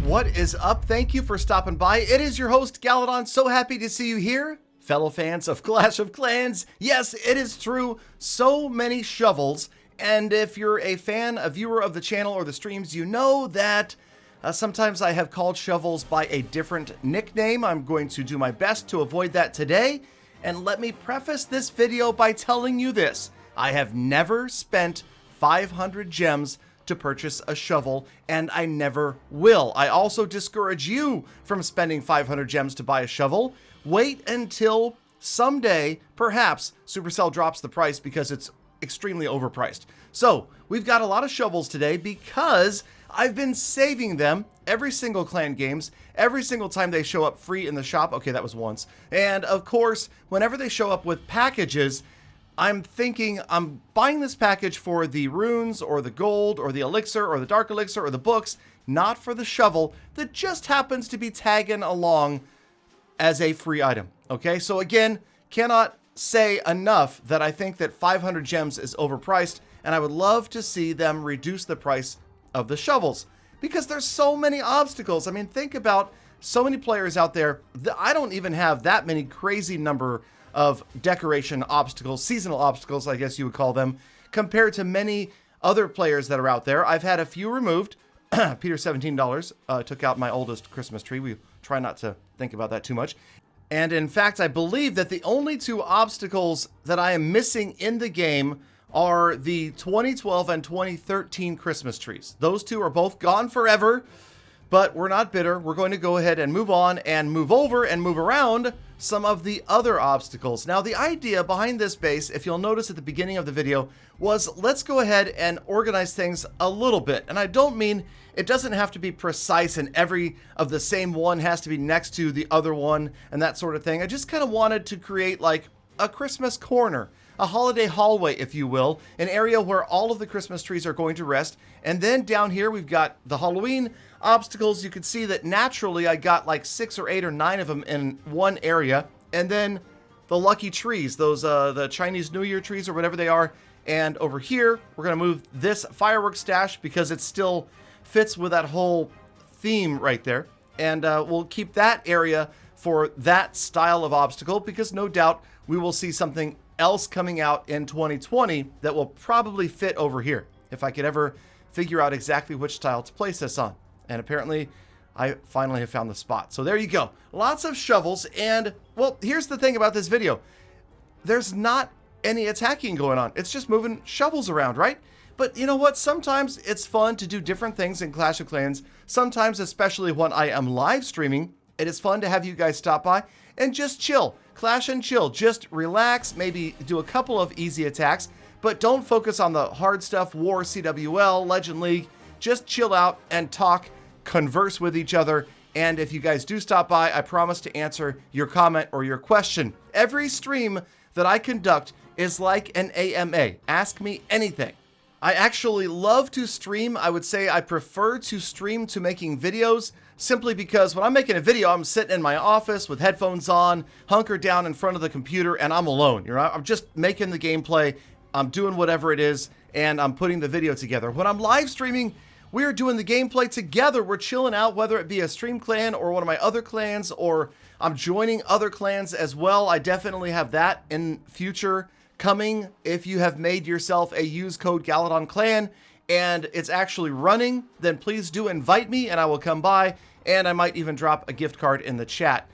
What is up? Thank you for stopping by. It is your host, Galadon. So happy to see you here, fellow fans of Clash of Clans. Yes, it is true. So many shovels. And if you're a fan, a viewer of the channel or the streams, you know that sometimes I have called shovels by a different nickname. I'm going to do my best to avoid that today. And let me preface this video by telling you this. I have never spent 500 gems to purchase a shovel, and I never will. I also discourage you from spending 500 gems to buy a shovel. Wait until someday, perhaps, Supercell drops the price because it's extremely overpriced. So, we've got a lot of shovels today because I've been saving them every single clan games, every single time they show up free in the shop. Okay, that was once. And of course, whenever they show up with packages, I'm thinking I'm buying this package for the runes or the gold or the elixir or the dark elixir or the books, not for the shovel that just happens to be tagging along as a free item. Okay, so again, cannot say enough that I think that 500 gems is overpriced, and I would love to see them reduce the price of the shovels because there's so many obstacles. I mean, think about so many players out there. I don't even have that many crazy number of decoration obstacles, seasonal obstacles, I guess you would call them, compared to many other players that are out there. I've had a few removed. Peter, $17, took out my oldest Christmas tree. We try not to think about that too much. And in fact, I believe that the only two obstacles that I am missing in the game are the 2012 and 2013 Christmas trees. Those two are both gone forever, but we're not bitter. We're going to go ahead and move on and move over and move around some of the other obstacles. Now, the idea behind this base, if you'll notice at the beginning of the video, was let's go ahead and organize things a little bit. And I don't mean it doesn't have to be precise and every of the same one has to be next to the other one and that sort of thing. I just kind of wanted to create like a Christmas corner, a holiday hallway, if you will, an area where all of the Christmas trees are going to rest. And then down here, we've got the Halloween obstacles. You can see that naturally I got like 6 or 8 or 9 of them in one area. And then the lucky trees, those the Chinese New Year trees or whatever they are. And over here, we're going to move this fireworks stash because it still fits with that whole theme right there. And we'll keep that area for that style of obstacle because no doubt we will see something else coming out in 2020 that will probably fit over here if I could ever figure out exactly which tile to place this on. And apparently I finally have found the spot. So there you go. Lots of shovels. And well, here's the thing about this video. There's not any attacking going on. It's just moving shovels around, right? But you know what? Sometimes it's fun to do different things in Clash of Clans. Sometimes, especially when I am live streaming, it is fun to have you guys stop by and just chill. Clash and chill. Just relax, maybe do a couple of easy attacks, but don't focus on the hard stuff, War, CWL, Legend League. Just chill out and talk, converse with each other, and if you guys do stop by, I promise to answer your comment or your question. Every stream that I conduct is like an AMA. Ask me anything. I actually love to stream. I would say I prefer to stream to making videos simply because when I'm making a video, I'm sitting in my office with headphones on, hunkered down in front of the computer, and I'm alone. You know, I'm just making the gameplay. I'm doing whatever it is, and I'm putting the video together. When I'm live streaming, we're doing the gameplay together. We're chilling out, whether it be a stream clan or one of my other clans, or I'm joining other clans as well. I definitely have that in future coming. If you have made yourself a use code Galadon clan and it's actually running, then please do invite me and I will come by, and I might even drop a gift card in the chat.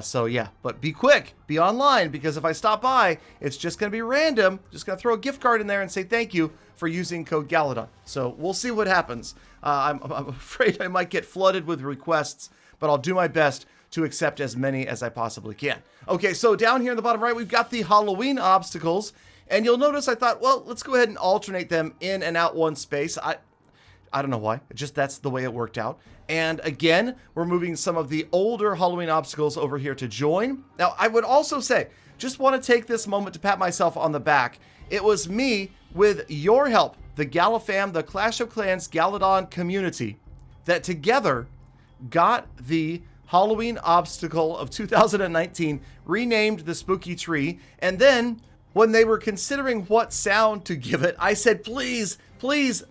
So yeah, but be quick, be online, because if I stop by, it's just going to be random. Just going to throw a gift card in there and say thank you for using code Galadon. So we'll see what happens. I'm afraid I might get flooded with requests, but I'll do my best to accept as many as I possibly can. Okay, so down here in the bottom right, we've got the Halloween obstacles, and you'll notice I thought, well, let's go ahead and alternate them in and out one space. I don't know why, that's the way it worked out. And again, we're moving some of the older Halloween obstacles over here to join. Now, I would also say, just want to take this moment to pat myself on the back. It was me, with your help, the Galafam, the Clash of Clans Galadon community, that together got the Halloween obstacle of 2019 renamed the Spooky Tree. And then when they were considering what sound to give it, I said, please,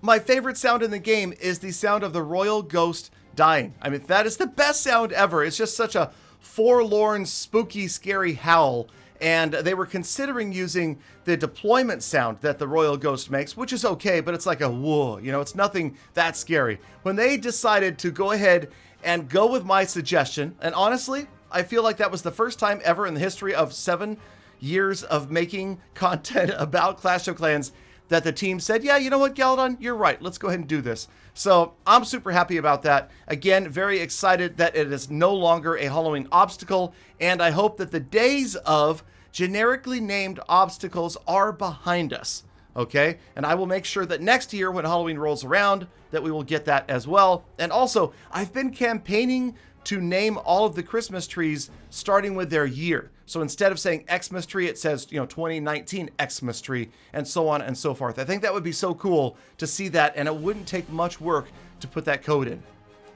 my favorite sound in the game is the sound of the Royal Ghost dying. I mean, that is the best sound ever. It's just such a forlorn, spooky, scary howl. And they were considering using the deployment sound that the Royal Ghost makes, which is okay, but it's like a whoa, you know, it's nothing that scary. When they decided to go ahead and go with my suggestion, and honestly, I feel like that was the first time ever in the history of 7 years of making content about Clash of Clans that the team said, yeah, you know what, Galadon, you're right. Let's go ahead and do this. So I'm super happy about that. Again, very excited that it is no longer a Halloween obstacle. And I hope that the days of generically named obstacles are behind us. Okay. And I will make sure that next year when Halloween rolls around, that we will get that as well. And also, I've been campaigning to name all of the Christmas trees starting with their year. So instead of saying Xmas tree, it says, 2019 Xmas tree, and so on and so forth. I think that would be so cool to see that, and it wouldn't take much work to put that code in.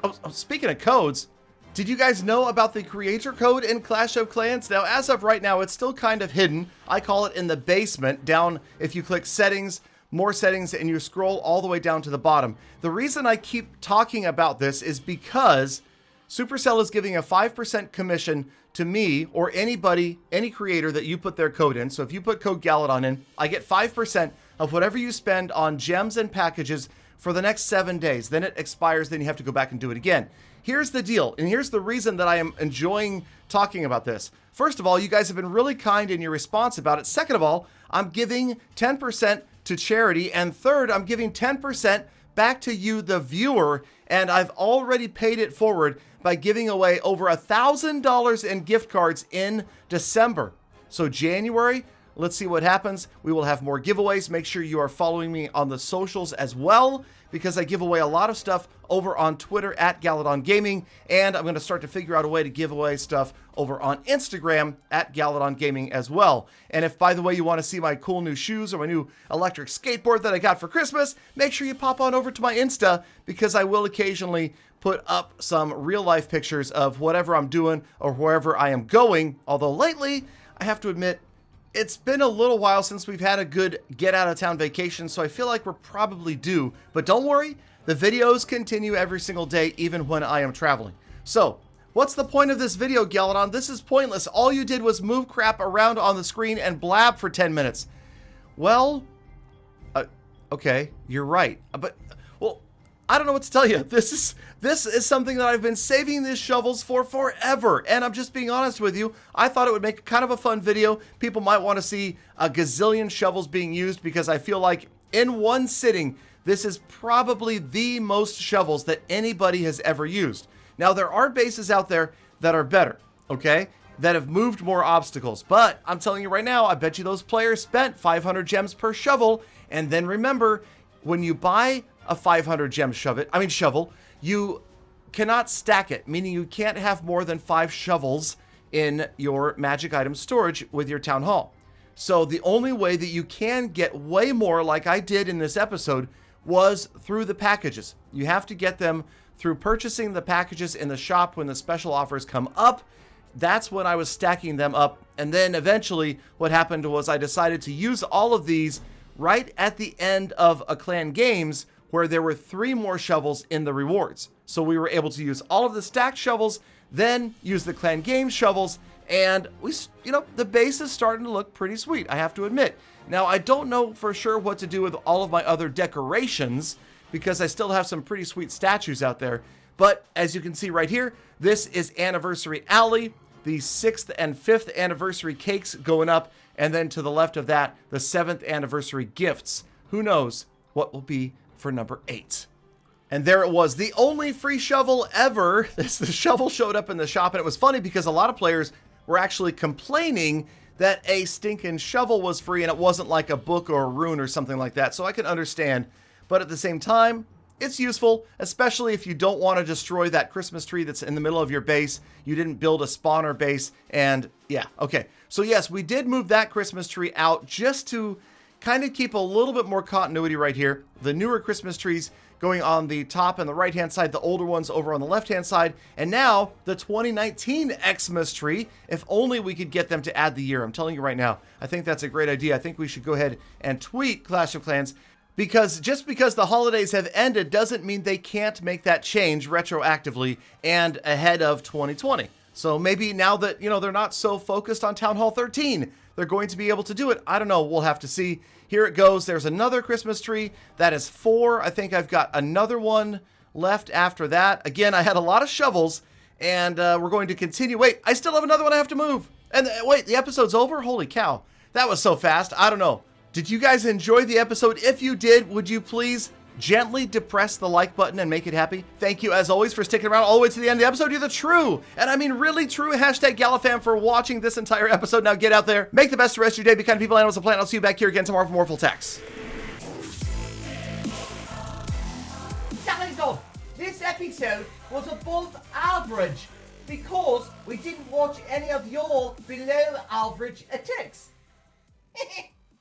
Oh, speaking of codes, did you guys know about the creator code in Clash of Clans? Now, as of right now, it's still kind of hidden. I call it in the basement, down if you click settings, more settings, and you scroll all the way down to the bottom. The reason I keep talking about this is because Supercell is giving a 5% commission to me or anybody, any creator that you put their code in. So if you put code Galadon in, I get 5% of whatever you spend on gems and packages for the next 7 days. Then it expires, then you have to go back and do it again. Here's the deal, and here's the reason that I am enjoying talking about this. First of all, you guys have been really kind in your response about it. Second of all, I'm giving 10% to charity. And third, I'm giving 10% back to you, the viewer, and I've already paid it forward by giving away over $1,000 in gift cards in December. So January, let's see what happens. We will have more giveaways. Make sure you are following me on the socials as well, because I give away a lot of stuff over on Twitter at Galadon Gaming, and I'm going to start to figure out a way to give away stuff over on Instagram at Galadon Gaming as well. And if, by the way, you want to see my cool new shoes or my new electric skateboard that I got for Christmas, make sure you pop on over to my Insta, because I will occasionally put up some real-life pictures of whatever I'm doing or wherever I am going. Although lately, I have to admit, it's been a little while since we've had a good get-out-of-town vacation, so I feel like we're probably due. But don't worry, the videos continue every single day, even when I am traveling. So, what's the point of this video, Galadon? This is pointless. All you did was move crap around on the screen and blab for 10 minutes. Well, okay, you're right. But, well, I don't know what to tell you. This is something that I've been saving these shovels for forever. And I'm just being honest with you. I thought it would make kind of a fun video. People might want to see a gazillion shovels being used, because I feel like in one sitting, this is probably the most shovels that anybody has ever used. Now, there are bases out there that are better, okay? That have moved more obstacles. But I'm telling you right now, I bet you those players spent 500 gems per shovel. And then remember, when you buy a 500 gem shovel, you cannot stack it, meaning you can't have more than 5 shovels in your magic item storage with your town hall. So the only way that you can get way more, like I did in this episode, was through the packages. You have to get them through purchasing the packages in the shop when the special offers come up. That's when I was stacking them up. And then eventually what happened was I decided to use all of these right at the end of a clan games, where there were 3 more shovels in the rewards. So we were able to use all of the stacked shovels, then use the clan games shovels, and the base is starting to look pretty sweet, I have to admit. Now, I don't know for sure what to do with all of my other decorations, because I still have some pretty sweet statues out there. But as you can see right here, this is Anniversary Alley, the 6th and 5th anniversary cakes going up, and then to the left of that, the 7th anniversary gifts. Who knows what will be for number 8. And there it was, the only free shovel ever. The shovel showed up in the shop, and it was funny because a lot of players were actually complaining that a stinking shovel was free and it wasn't like a book or a rune or something like that. So I can understand, but at the same time, it's useful, especially if you don't want to destroy that Christmas tree that's in the middle of your base. You didn't build a spawner base, and yeah, okay. So yes, we did move that Christmas tree out just to kind of keep a little bit more continuity right here. The newer Christmas trees going on the top and the right-hand side, the older ones over on the left-hand side, and now the 2019 Xmas tree. If only we could get them to add the year. I'm telling you right now, I think that's a great idea. I think we should go ahead and tweet Clash of Clans, Because just because the holidays have ended doesn't mean they can't make that change retroactively and ahead of 2020. So maybe now that, they're not so focused on Town Hall 13, they're going to be able to do it. I don't know. We'll have to see. Here it goes. There's another Christmas tree. That is 4. I think I've got another one left after that. Again, I had a lot of shovels, and we're going to continue. Wait, I still have another one I have to move. And wait, the episode's over? Holy cow. That was so fast. I don't know. Did you guys enjoy the episode? If you did, would you please gently depress the like button and make it happy? Thank you, as always, for sticking around all the way to the end of the episode. You're the true, and I mean really true, #Galafam for watching this entire episode. Now get out there, make the best of the rest of your day, be kind of people, animals, and planet. I'll see you back here again tomorrow for more full text. Galadon, this episode was above average because we didn't watch any of your below average attacks.